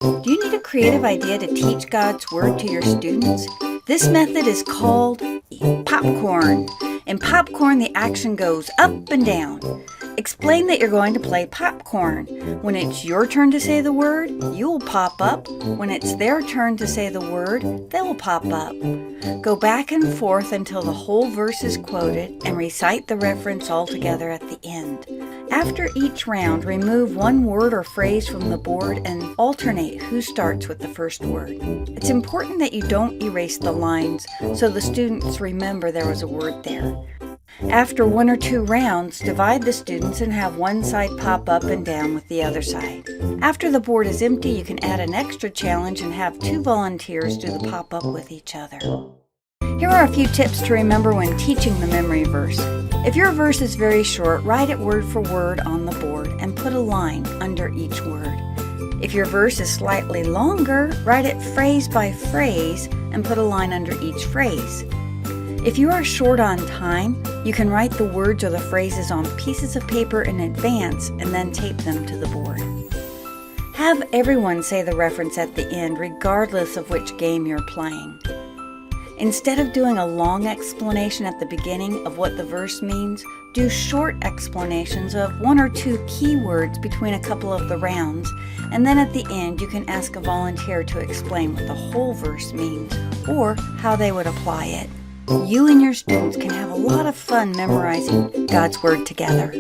Do you need a creative idea to teach God's Word to your students? This method is called popcorn. In popcorn, the action goes up and down. Explain that you're going to play popcorn. When it's your turn to say the word, you'll pop up. When it's their turn to say the word, they'll pop up. Go back and forth until the whole verse is quoted and recite the reference all together at the end. After each round, remove one word or phrase from the board and alternate who starts with the first word. It's important that you don't erase the lines so the students remember there was a word there. After one or two rounds, divide the students and have one side pop up and down with the other side. After the board is empty, you can add an extra challenge and have two volunteers do the pop-up with each other. Here are a few tips to remember when teaching the memory verse. If your verse is very short, write it word for word on the board and put a line under each word. If your verse is slightly longer, write it phrase by phrase and put a line under each phrase. If you are short on time, you can write the words or the phrases on pieces of paper in advance and then tape them to the board. Have everyone say the reference at the end, regardless of which game you're playing. Instead of doing a long explanation at the beginning of what the verse means, do short explanations of one or two key words between a couple of the rounds, and then at the end you can ask a volunteer to explain what the whole verse means or how they would apply it. You and your students can have a lot of fun memorizing God's Word together.